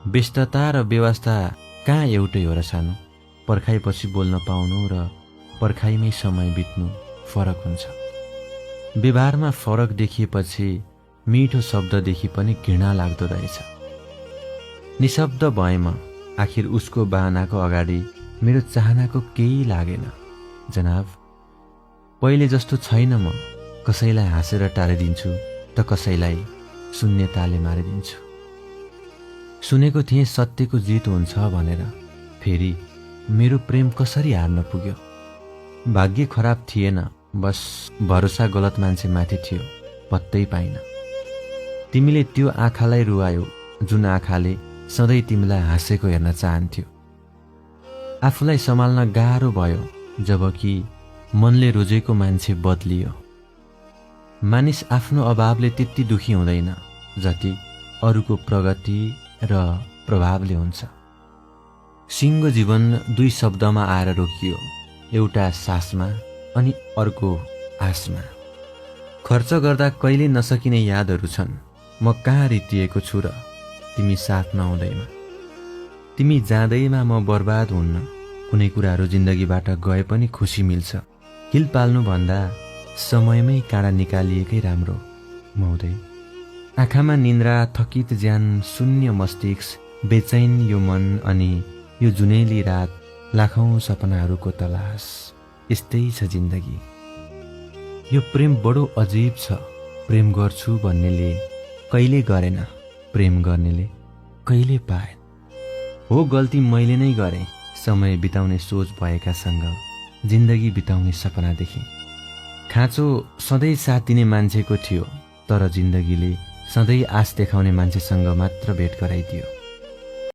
व्यस्तता र व्यवस्था कहाँ एउटै हो र सानो? पर्खाइपछि बोल्न पाउनु र पर्खाइमै समय बित्नु फरक हुन्छ। व्यवहारमा फरक देखिएपछि मिठो शब्ददेखि पनि घृणा लाग्दो रहेछ। निशब्द भएम, आखिर उसको बहानाको अगाडि मेरो चाहनाको केही लागेन। जनाब, पहिले जस्तो छैन। म कसैलाई हाँसेर टारिदिन्छु त कसैलाई शून्यताले मारिदिन्छु। सुनेको थिएँ सत्यको जित हुन्छ भनेर, फेरि मेरो प्रेम कसरी हार्न पुग्यो? भाग्य खराब थिएन, बस भरोसा गलत मान्छेमाथि थियो, पत्तै पाइन। तिमीले त्यो आँखालाई रुवायौ जुन आँखाले सधैँ तिमीलाई हाँसेको हेर्न चाहन्थ्यो। आफूलाई सम्हाल्न गाह्रो भयो जबकि मनले रोजेको मान्छे बदलियो। मानिस आफ्नो अभावले त्यति दुखी हुँदैन जति अरूको प्रगति र प्रभावले हुन्छ। सिङ्गो जीवन दुई शब्दमा आएर रोकियो, एउटा सासमा अनि अर्को आसमा। खर्च गर्दा कहिले नसकिने यादहरू छन्। म कहाँ रितिएको छु र तिमी साथ नहुँदैमा। तिमी जाँदैमा म बर्बाद हुन्न। कुनै कुराहरू जिन्दगीबाट गए पनि खुसी मिल्छ। हिल पाल्नुभन्दा समयमै काँडा निकालिएकै राम्रो महोदय। आँखामा निन्द्रा, थकित ज्यान, शून्य मस्तिष्क, बेचैन यो मन अनि यो जुनेली रात, लाखौं सपनाहरूको तलास। यस्तै छ जिन्दगी। यो प्रेम बडो अजीब छ। प्रेम गर्छु भन्नेले कहिले गरेन, प्रेम गर्नेले कहिले पाए। हो, गल्ती मैले नै गरेँ। समय बिताउने सोच भएकासँग जिन्दगी बिताउने सपना देखेँ। खाँचो सधैँ साथ दिने मान्छेको थियो, तर जिन्दगीले सधैँ आश देखाउने मान्छेसँग मात्र भेट गराइदियो।